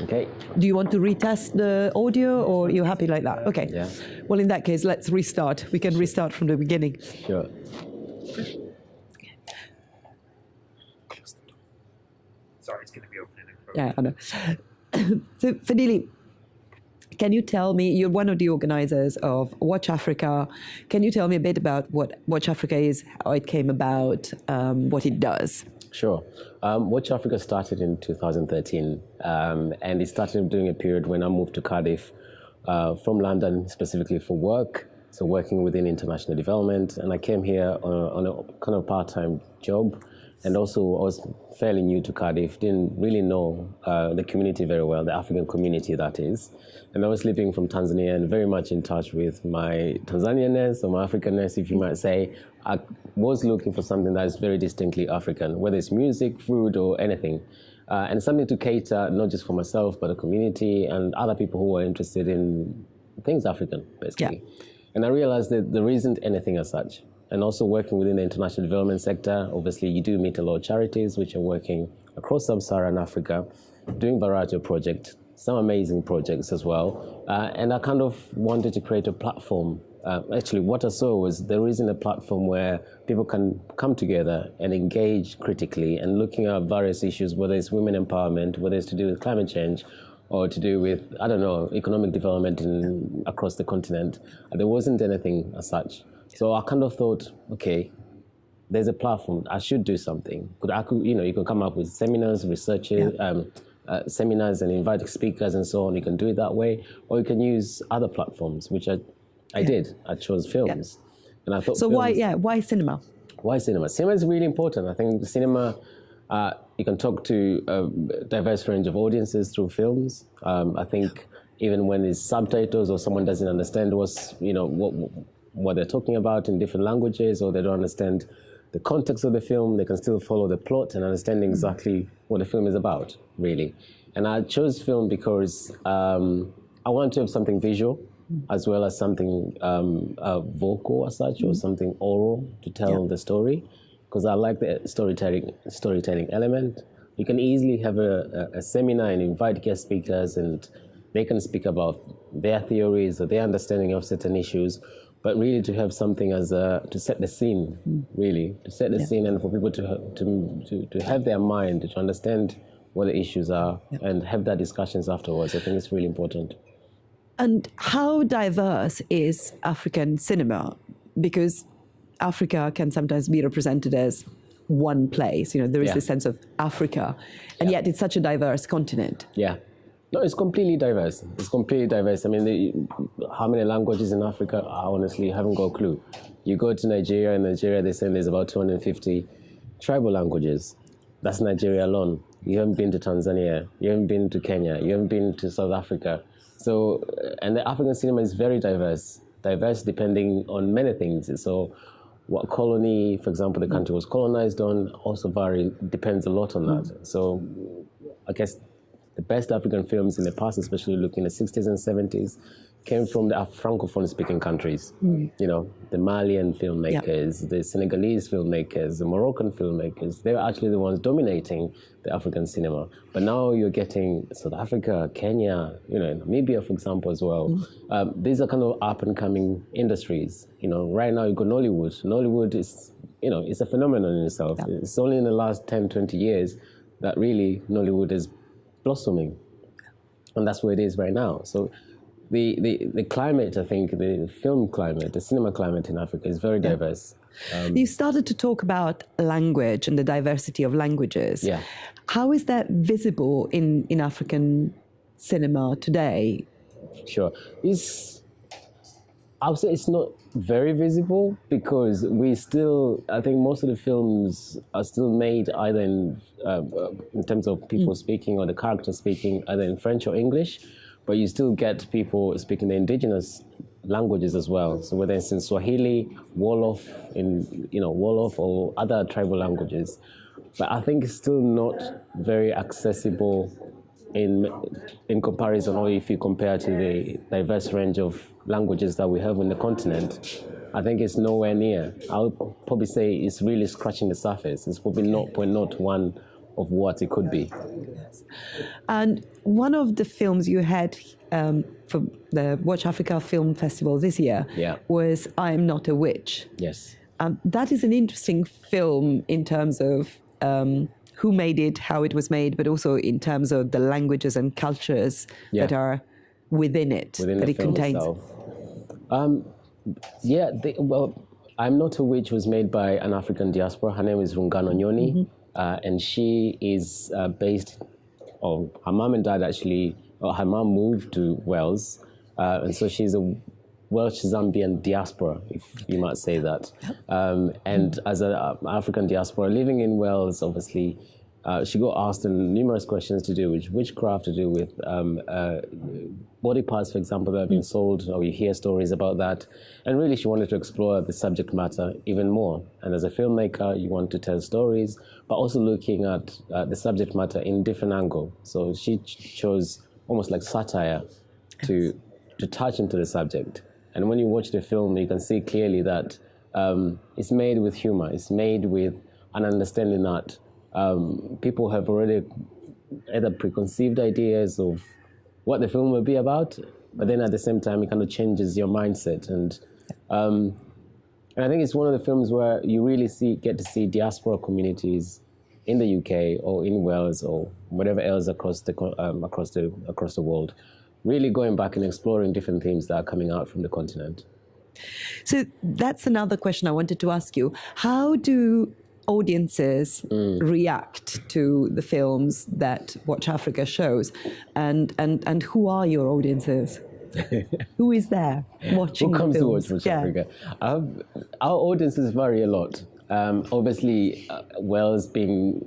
Okay. Do you want to retest the audio, or you're happy like that? Okay. Yeah. Well, in that case, let's restart. We can restart from the beginning. Sure. Sorry, it's going to be opening. Yeah, I know. So, Fadili, can you tell me, you're one of the organizers of Watch Africa. Can you tell me a bit about what Watch Africa is, how it came about, what it does? Sure. Watch Africa started in 2013, and it started during a period when I moved to Cardiff from London, specifically for work, so working within international development. And I came here on a kind of part-time job, and also I was fairly new to Cardiff, didn't really know the community very well, the African community that is. And I was living from Tanzania and very much in touch with my Tanzanianness or my Africanness, if you might say. I was looking for something that is very distinctly African, whether it's music, food, or anything. And something to cater not just for myself, but the community and other people who are interested in things African, basically. Yeah. And I realized that there isn't anything as such. And also working within the international development sector, obviously you do meet a lot of charities which are working across sub-Saharan Africa, doing a variety of projects, some amazing projects as well. And I kind of wanted to create a platform. Actually, what I saw was there isn't a platform where people can come together and engage critically and looking at various issues, whether it's women empowerment, whether it's to do with climate change, or to do with, I don't know, economic development across the continent. There wasn't anything as such. So I kind of thought, okay, there's a platform. I should do something. You can come up with seminars, researches, seminars, and invite speakers and so on. You can do it that way, or you can use other platforms, which I did. I chose films, and I thought. So why cinema? Why cinema? Cinema is really important. I think cinema. You can talk to a diverse range of audiences through films. I think even when it's subtitles or someone doesn't understand what they're talking about in different languages, or they don't understand the context of the film, they can still follow the plot and understand exactly what the film is about, really. And I chose film because I wanted to have something visual as well as something vocal as such, or something oral to tell the story, because I like the storytelling element. You can easily have a seminar and invite guest speakers, and they can speak about their theories or their understanding of certain issues. But really to have something as to set the scene, really, to set the scene, and for people to have their mind, to understand what the issues are, and have that discussions afterwards. I think it's really important. And how diverse is African cinema? Because Africa can sometimes be represented as one place. There is this sense of Africa, and yet it's such a diverse continent. Yeah. No, it's completely diverse. It's completely diverse. I mean, how many languages in Africa? I honestly haven't got a clue. You go to Nigeria, in Nigeria they say there's about 250 tribal languages. That's Nigeria alone. You haven't been to Tanzania. You haven't been to Kenya. You haven't been to South Africa. So, and the African cinema is very diverse. Diverse depending on many things. So, what colony, for example, the country was colonized on also depends a lot on that. So, I guess the best African films in the past, especially looking at the 60s and 70s, came from the Francophone-speaking countries. The Malian filmmakers, the Senegalese filmmakers, the Moroccan filmmakers. They were actually the ones dominating the African cinema. But now you're getting South Africa, Kenya, Namibia, for example, as well. These are kind of up-and-coming industries. Right now you got Nollywood. Nollywood is, it's a phenomenon in itself. Yeah. It's only in the last 10, 20 years that really Nollywood is blossoming, and that's where it is right now. So the climate, I think, the film climate, the cinema climate in Africa is very diverse. You started to talk about language and the diversity of languages. Yeah. How is that visible in African cinema today? Sure. I would say it's not very visible, because I think most of the films are still made either in terms of people speaking or the characters speaking either in French or English, but you still get people speaking the indigenous languages as well. So whether it's in Swahili, Wolof, Wolof or other tribal languages. But I think it's still not very accessible in comparison, or if you compare to the diverse range of languages that we have on the continent. I think it's nowhere near. I would probably say it's really scratching the surface. It's probably 0.01 of what it could be. And one of the films you had for the Watch Africa Film Festival this year was I Am Not a Witch. Yes. That is an interesting film in terms of who made it, how it was made, but also in terms of the languages and cultures that are within it, that it contains. Itself. Well, I'm Not a Witch was made by an African diaspora. Her name is Rungano Nyoni, and she is based, her mom and dad actually, her mom moved to Wales, and so she's a Welsh Zambian diaspora, if you might say that. And as an African diaspora living in Wales, obviously, she got asked numerous questions to do with witchcraft, to do with body parts, for example, that have been sold, or you hear stories about that. And really, she wanted to explore the subject matter even more. And as a filmmaker, you want to tell stories, but also looking at the subject matter in different angle. So she chose almost like satire to touch into the subject. And when you watch the film, you can see clearly that it's made with humor. It's made with an understanding that people have already either preconceived ideas of what the film will be about, but then at the same time, it kind of changes your mindset. And I think it's one of the films where you really get to see diaspora communities in the UK or in Wales or whatever else across the world, really going back and exploring different themes that are coming out from the continent. So that's another question I wanted to ask you. How do audiences react to the films that Watch Africa shows? And who are your audiences? Who is there watching the films? Who comes to Watch Africa? Our audiences vary a lot. Obviously, Wales being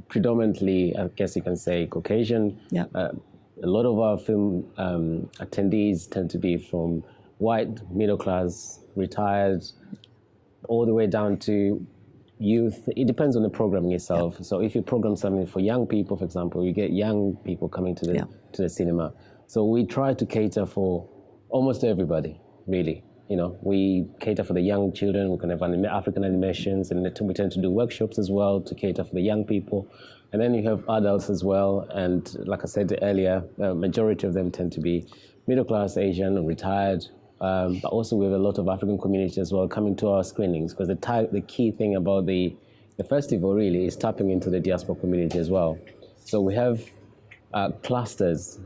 predominantly, I guess you can say, Caucasian. Yeah. A lot of our film attendees tend to be from white, middle class, retired, all the way down to youth. It depends on the programming itself. Yeah. So if you program something for young people, for example, you get young people coming to the cinema. So we try to cater for almost everybody, really. You know, we cater for the young children. We can have African animations, and we tend to do workshops as well to cater for the young people. And then you have adults as well. And like I said earlier, majority of them tend to be middle class, Asian, retired. But also we have a lot of African communities as well coming to our screenings, because the key thing about the festival really is tapping into the diaspora community as well. So we have clusters.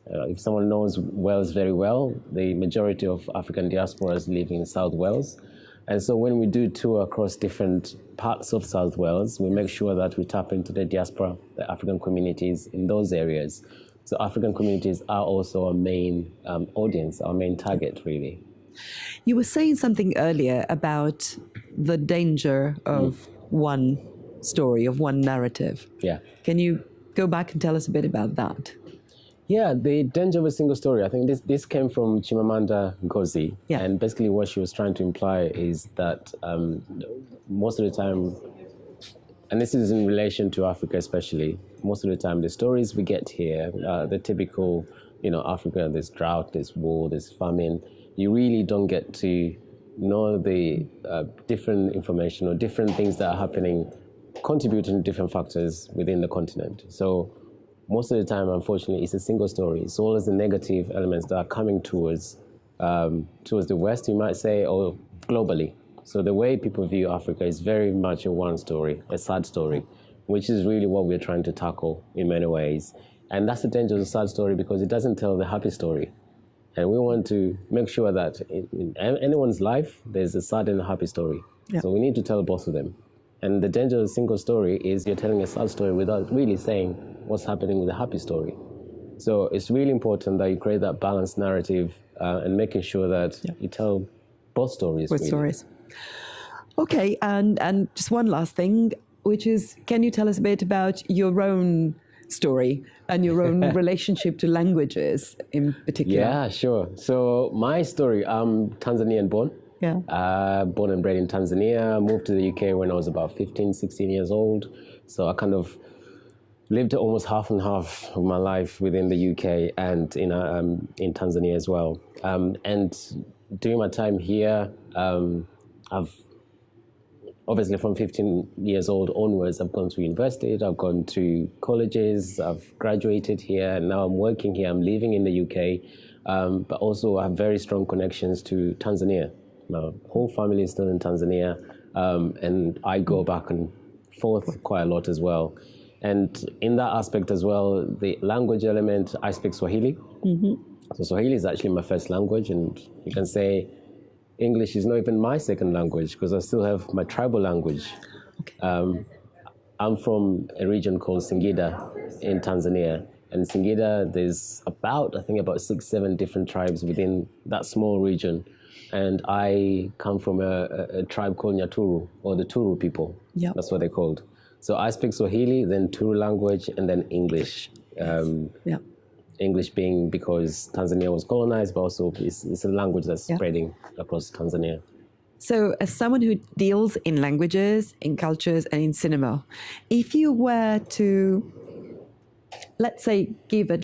If someone knows Wales very well, the majority of African diasporas live in South Wales. And so when we do tour across different parts of South Wales, we make sure that we tap into the diaspora, the African communities in those areas. So African communities are also our main audience, our main target, really. You were saying something earlier about the danger of one story, of one narrative. Yeah. Can you go back and tell us a bit about that? Yeah, the danger of a single story. I think this came from Chimamanda Ngozi. Yeah. And basically what she was trying to imply is that most of the time, and this is in relation to Africa especially, most of the time the stories we get here, the typical, Africa, there's drought, there's war, there's famine, you really don't get to know the different information or different things that are happening, contributing to different factors within the continent. So most of the time, unfortunately, it's a single story. It's always the negative elements that are coming towards the West, you might say, or globally. So the way people view Africa is very much a one story, a sad story, which is really what we're trying to tackle in many ways. And that's the danger of a sad story, because it doesn't tell the happy story. And we want to make sure that in anyone's life, there's a sad and a happy story. Yeah. So we need to tell both of them. And the danger of a single story is you're telling a sad story without really saying what's happening with the happy story. So it's really important that you create that balanced narrative and making sure that you tell both stories. Both stories. Okay, and just one last thing, which is, can you tell us a bit about your own story and your own relationship to languages in particular? Yeah, sure. So my story, I'm Tanzanian born. Yeah. Born and bred in Tanzania, moved to the UK when I was about 15, 16 years old. So I kind of lived almost half and half of my life within the UK and in Tanzania as well. And during my time here, I've obviously from 15 years old onwards, I've gone to university, I've gone to colleges, I've graduated here, and now I'm working here. I'm living in the UK, but also I have very strong connections to Tanzania. My whole family is still in Tanzania, and I go back and forth quite a lot as well. And in that aspect as well, the language element, I speak Swahili. So Swahili is actually my first language, and you can say English is not even my second language because I still have my tribal language. Okay. I'm from a region called Singida in Tanzania. And Singida, there's I think about 6-7 different tribes within that small region. And I come from a tribe called Nyaturu, or the Turu people. Yeah. That's what they're called. So I speak Swahili, then Turu language, and then English. Yeah. English being because Tanzania was colonized, but also it's a language that's spreading across Tanzania. So as someone who deals in languages, in cultures, and in cinema, if you were to, let's say, give a